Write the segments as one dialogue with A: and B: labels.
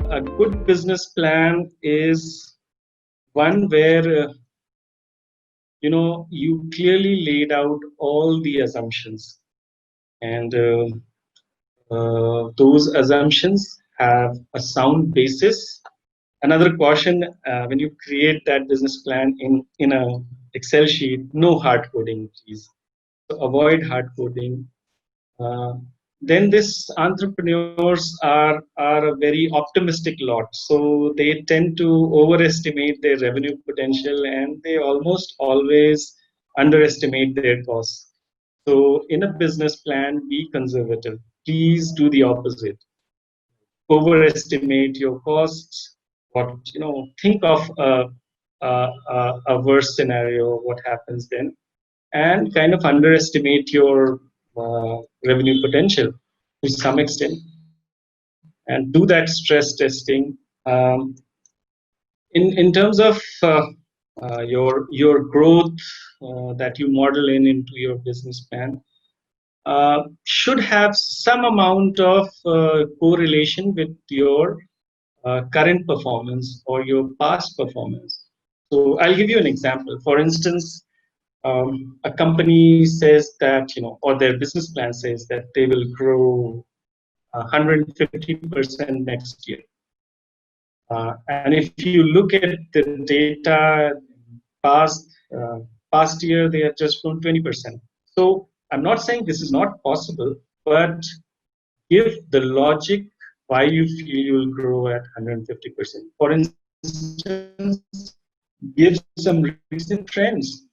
A: a good business plan is one where you clearly laid out all the assumptions, and those assumptions have a sound basis. Another caution, when you create that business plan in a Excel sheet, no hard coding, please. So avoid hard coding. Uh, then this entrepreneurs are a very optimistic lot, so they tend to overestimate their revenue potential, and they almost always underestimate their costs. So in a business plan, be conservative. Please do the opposite. Overestimate your costs. Think of a worse scenario, what happens then, and kind of underestimate your revenue potential to some extent, and do that stress testing. In terms of your growth that you model into your business plan, should have some amount of correlation with your current performance or your past performance. So I'll give you an example. For instance, a company says that, or their business plan says that they will grow 150% next year. And if you look at the data past past year, they have just grown 20%. So I'm not saying this is not possible, but give the logic why you feel you'll grow at 150%. For instance, give some recent trends.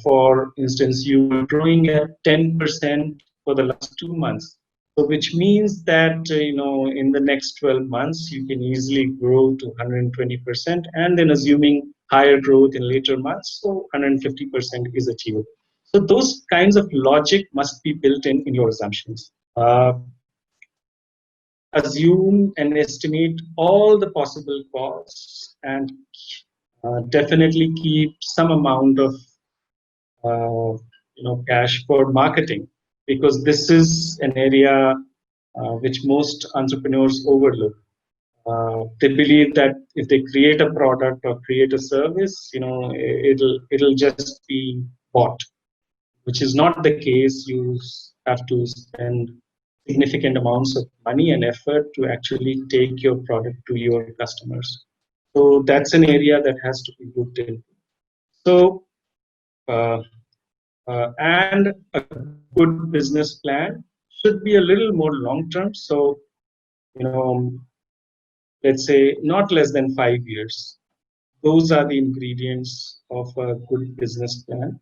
A: For instance, you were growing at 10% for the last 2 months. So which means that in the next 12 months you can easily grow to 120%, and then assuming higher growth in later months, so 150% is achievable. So those kinds of logic must be built in your assumptions. Assume and estimate all the possible costs, and definitely keep some amount of cash for marketing, because this is an area which most entrepreneurs overlook. They believe that if they create a product or create a service, it'll just be bought, which is not the case. You have to spend significant amounts of money and effort to actually take your product to your customers. So that's an area that has to be looked into. So, and a good business plan should be a little more long term. So, let's say not less than 5 years. Those are the ingredients of a good business plan.